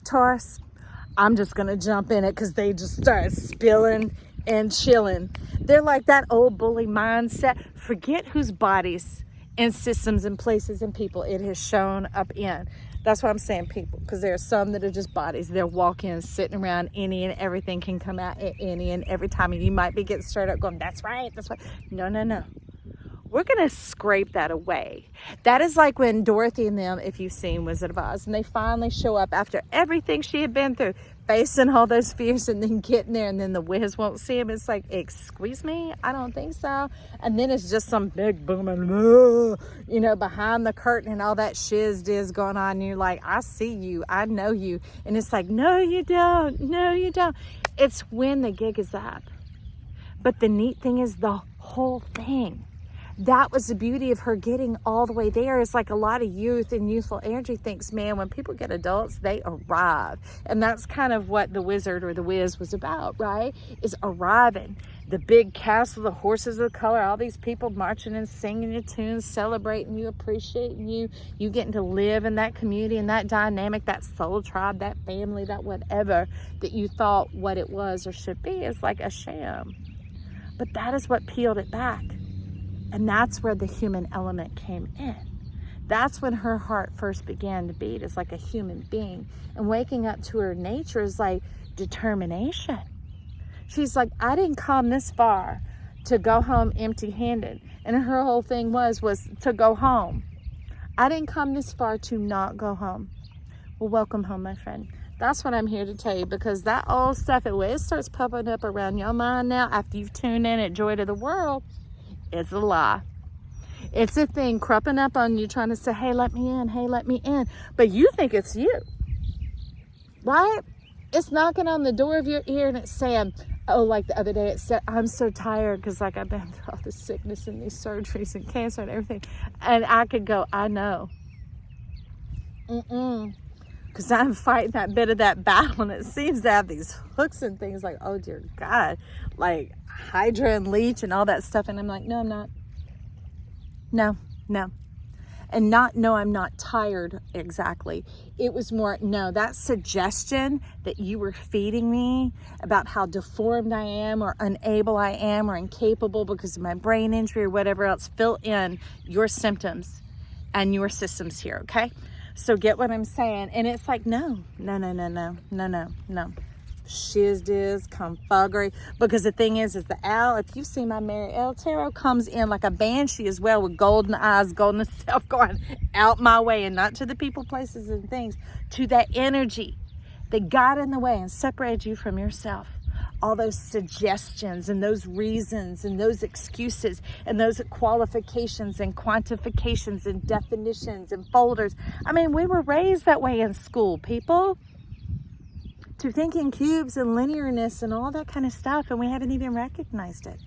Taurus, I'm just going to jump in it because they just start spilling and chilling. They're like that old bully mindset. Forget whose bodies and systems and places and people it has shown up in. That's why I'm saying people, because there are some that are just bodies. They're walking, sitting around, any and everything can come out at any and every time. And you might be getting stirred up going, that's right, that's right. No, no, no. We're going to scrape that away. That is like when Dorothy and them, if you've seen Wizard of Oz, and they finally show up after everything she had been through, facing all those fears and then getting there, and then the Wiz won't see him. It's like, excuse me? I don't think so. And then it's just some big booming, you know, behind the curtain and all that shiz going on. And you're like, I see you. I know you. And it's like, no, you don't. No, you don't. It's when the gig is up. But the neat thing is the whole thing. That was the beauty of her getting all the way there. It's like a lot of youth and youthful energy thinks, man, when people get adults, they arrive. And that's kind of what the Wizard or the Wiz was about, right? Is arriving. The big castle, the horses of color, all these people marching and singing your tunes, celebrating you, appreciating you, you getting to live in that community and that dynamic, that soul tribe, that family, that whatever that you thought what it was or should be is like a sham. But that is what peeled it back. And that's where the human element came in. That's when her heart first began to beat as like a human being. And waking up to her nature is like determination. She's like, I didn't come this far to go home empty-handed. And her whole thing was to go home. I didn't come this far to not go home. Well, welcome home, my friend. That's what I'm here to tell you, because that old stuff, it starts popping up around your mind now after you've tuned in at Joy to the World. It's a lie. It's a thing cropping up on you trying to say, hey, let me in. Hey, let me in. But you think it's you, right? It's knocking on the door of your ear and it's saying, oh, like the other day it said, I'm so tired because like I've been through all this sickness and these surgeries and cancer and everything. And I could go, I know. Because I'm fighting that bit of that battle and it seems to have these hooks and things like, oh dear God, like Hydra and Leech and all that stuff. And I'm like, no, I'm not. No. And no, I'm not tired exactly. It was more, no, that suggestion that you were feeding me about how deformed I am or unable I am or incapable because of my brain injury or whatever else, fill in your symptoms and your systems here, okay? So get what I'm saying? And it's like, no. Shiz confuggery. Because the thing is the owl, if you see my Mary L. Tarot, comes in like a banshee as well with golden eyes, golden self going out my way and not to the people, places, and things, to that energy that got in the way and separated you from yourself. All those suggestions and those reasons and those excuses and those qualifications and quantifications and definitions and folders. I mean, we were raised that way in school, people. To think in cubes and linearness and all that kind of stuff, and we haven't even recognized it.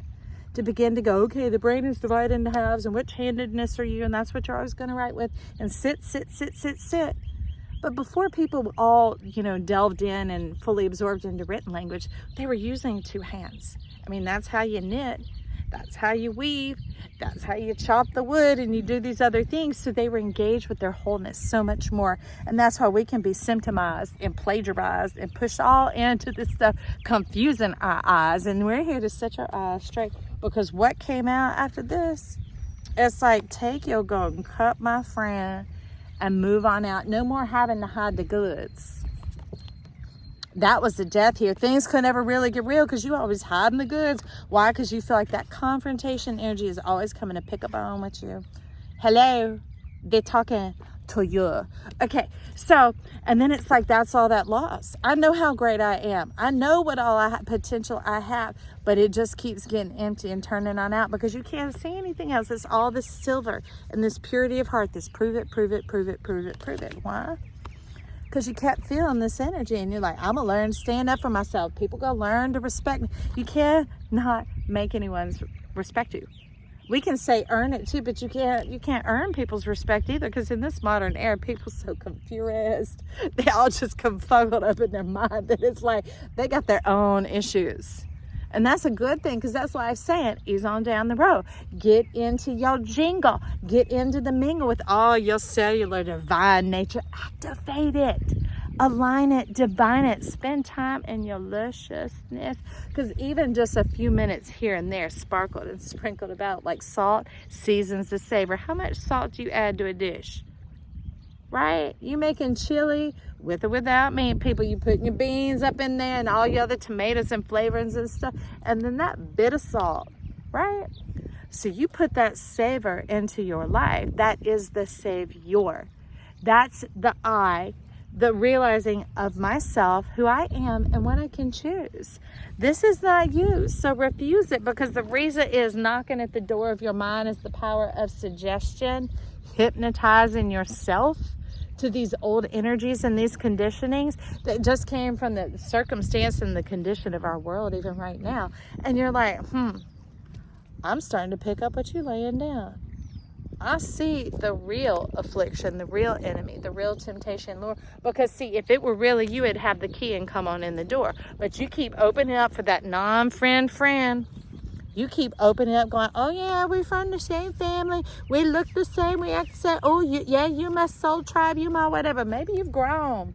To begin to go, okay, the brain is divided into halves, and which handedness are you? And that's what you're always going to write with. And sit. But before people all, delved in and fully absorbed into written language, they were using two hands. I mean, that's how you knit. That's how you weave. That's how you chop the wood and you do these other things. So they were engaged with their wholeness so much more. And that's why we can be symptomized and plagiarized and pushed all into this stuff, confusing our eyes. And we're here to set your eyes straight, because what came out after this, it's like, take your golden cup, my friend, and move on out. No more having to hide the goods. That was the death here. Things could never really get real because you always hiding the goods. Why? Because you feel like that confrontation energy is always coming to pick up on with you. Hello, they're talking to you. Okay, so, and then it's like, that's all that loss. I know how great I am. I know what all potential I have, but it just keeps getting empty and turning on out because you can't see anything else. It's all this silver and this purity of heart, this prove it. Why? Because you kept feeling this energy and you're like, I'm going to learn to stand up for myself. People going to learn to respect me. You cannot make anyone respect you. We can say earn it too, but you can't earn people's respect either, because in this modern era, people are so confused. They all just confuggled up in their mind that it's like they got their own issues. And that's a good thing, because that's why I'm saying, ease on down the road. Get into your jingle. Get into the mingle with all your cellular divine nature. Activate it. Align it, divine it, spend time in your lusciousness. Because even just a few minutes here and there sparkled and sprinkled about like salt seasons the savor. How much salt do you add to a dish? Right? You making chili with or without meat, people. You putting your beans up in there and all your other tomatoes and flavorings and stuff. And then that bit of salt, right? So you put that savor into your life. That is the savior. That's the I, the realizing of myself, who I am, and what I can choose. This is not you, so refuse it, because the reason is knocking at the door of your mind is the power of suggestion, hypnotizing yourself to these old energies and these conditionings that just came from the circumstance and the condition of our world, even right now. And you're like, I'm starting to pick up what you're laying down. I see the real affliction, the real enemy, the real temptation, Lord. Because see, if it were really you, it'd have the key and come on in the door. But you keep opening up for that non-friend. You keep opening up going, oh yeah, we're from the same family. We look the same, we act the same. Oh, you're my soul tribe, you're my whatever. Maybe you've grown.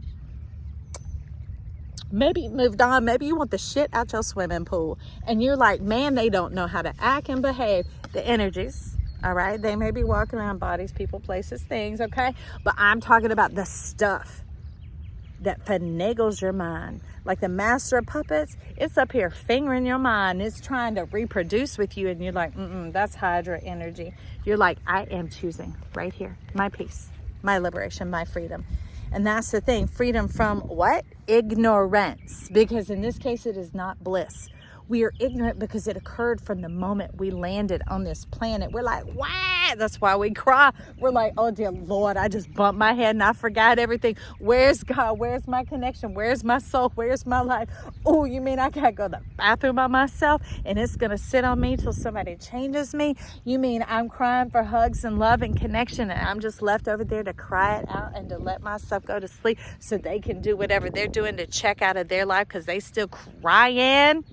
Maybe you moved on. Maybe you want the shit out your swimming pool. And you're like, man, they don't know how to act and behave. The energies, all right? They may be walking around bodies, people, places, things, okay? But I'm talking about the stuff that finagles your mind. Like the master of puppets, it's up here fingering your mind. It's trying to reproduce with you. And you're like, that's Hydra energy. You're like, I am choosing right here. My peace, my liberation, my freedom. And that's the thing. Freedom from what? Ignorance. Because in this case, it is not bliss. We are ignorant because it occurred from the moment we landed on this planet. We're like, what? That's why we cry. We're like, oh dear Lord, I just bumped my head and I forgot everything. Where's God? Where's my connection? Where's my soul? Where's my life? Oh, you mean I gotta go to the bathroom by myself and it's gonna sit on me till somebody changes me? You mean I'm crying for hugs and love and connection and I'm just left over there to cry it out and to let myself go to sleep so they can do whatever they're doing to check out of their life because they still crying?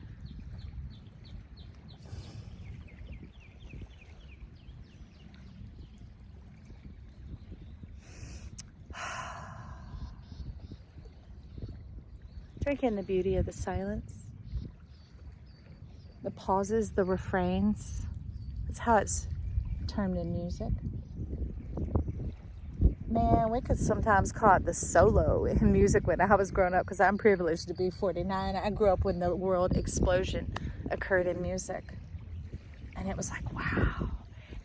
Drink in the beauty of the silence, the pauses, the refrains. That's how it's termed in music. Man, we could sometimes call it the solo in music when I was growing up, because I'm privileged to be 49. I grew up when the world explosion occurred in music. And it was like, wow.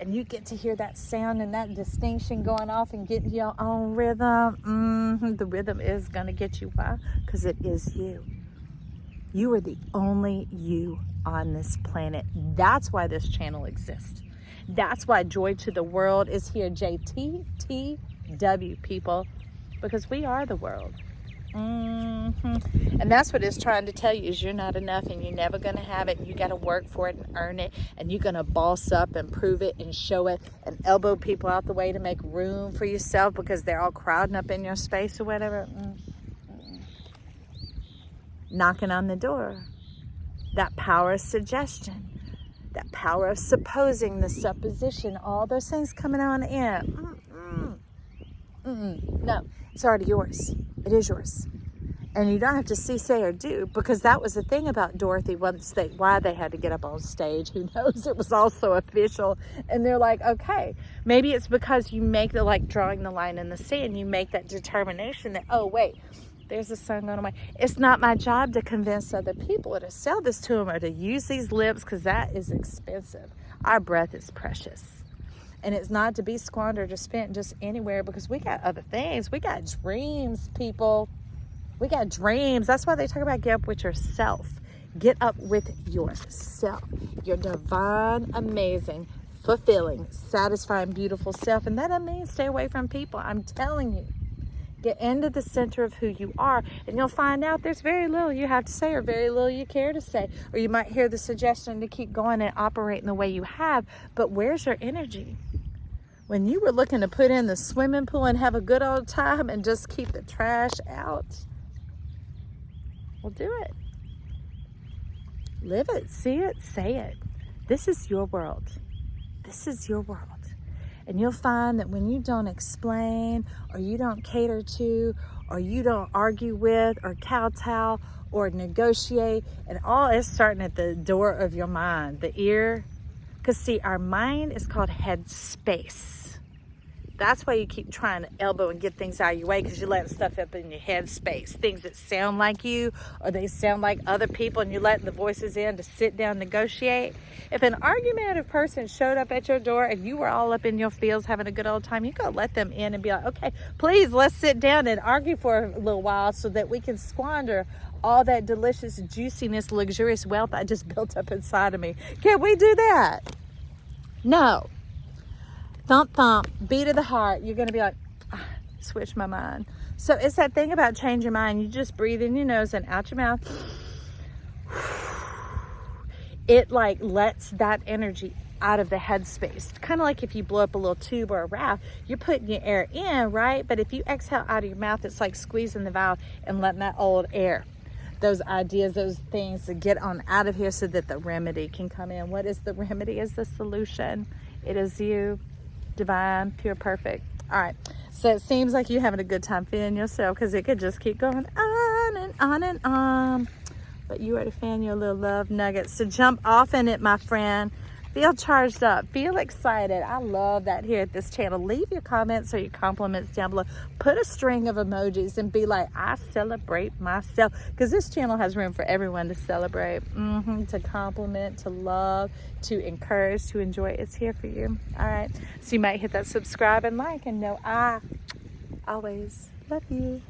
And you get to hear that sound and that distinction going off and getting your own rhythm. The rhythm is going to get you. Why? Because it is you. You are the only you on this planet. That's why this channel exists. That's why Joy to the World is here. JTTW, people. Because we are the world. And that's what it's trying to tell you, is you're not enough and you're never going to have it. And you got to work for it and earn it. And you're going to boss up and prove it and show it and elbow people out the way to make room for yourself because they're all crowding up in your space or whatever. Knocking on the door. That power of suggestion. That power of supposing, the supposition, all those things coming on in. No, it's already yours. It is yours. And you don't have to see, say, or do, because that was the thing about Dorothy, why they had to get up on stage. Who knows? It was also official. And they're like, okay, maybe it's because you make the, like drawing the line in the sand, you make that determination that, oh, wait, there's a sun going away. It's not my job to convince other people or to sell this to them or to use these lips, because that is expensive. Our breath is precious. And it's not to be squandered or spent just anywhere, because we got other things. We got dreams, people. We got dreams. That's why they talk about get up with yourself. Get up with yourself. Your divine, amazing, fulfilling, satisfying, beautiful self. And that doesn't mean stay away from people. I'm telling you. Get into the center of who you are, and you'll find out there's very little you have to say or very little you care to say. Or you might hear the suggestion to keep going and operating the way you have, but where's your energy? When you were looking to put in the swimming pool and have a good old time and just keep the trash out, well, do it. Live it, see it, say it. This is your world. This is your world. And you'll find that when you don't explain, or you don't cater to, or you don't argue with, or kowtow, or negotiate, and all is starting at the door of your mind, the ear. Because see, our mind is called head space. That's why you keep trying to elbow and get things out of your way, because you're letting stuff up in your head space. Things that sound like you, or they sound like other people, and you're letting the voices in to sit down and negotiate. If an argumentative person showed up at your door and you were all up in your feels having a good old time, you gotta let them in and be like, okay, please, let's sit down and argue for a little while so that we can squander all that delicious juiciness, luxurious wealth I just built up inside of me. Can't we do that? No. Thump, thump, beat of the heart. You're going to be like, switch my mind. So it's that thing about change your mind. You just breathe in your nose and out your mouth. It like lets that energy out of the headspace. Kind of like if you blow up a little tube or a raft, you're putting your air in, right? But if you exhale out of your mouth, it's like squeezing the valve and letting that old air, those ideas, those things to get on out of here so that the remedy can come in. What is the remedy? Is the solution. It is you. Divine, pure, perfect. All right, so it seems like you're having a good time feeling yourself, because it could just keep going on and on and on, but you are to fan your little love nuggets. So jump off in it, my friend. Feel charged up, feel excited. I love that here at this channel. Leave your comments or your compliments down below. Put a string of emojis and be like, I celebrate myself, because this channel has room for everyone to celebrate, to compliment, to love, to encourage, to enjoy. It's here for you. All right, so you might hit that subscribe and like, and know I always love you.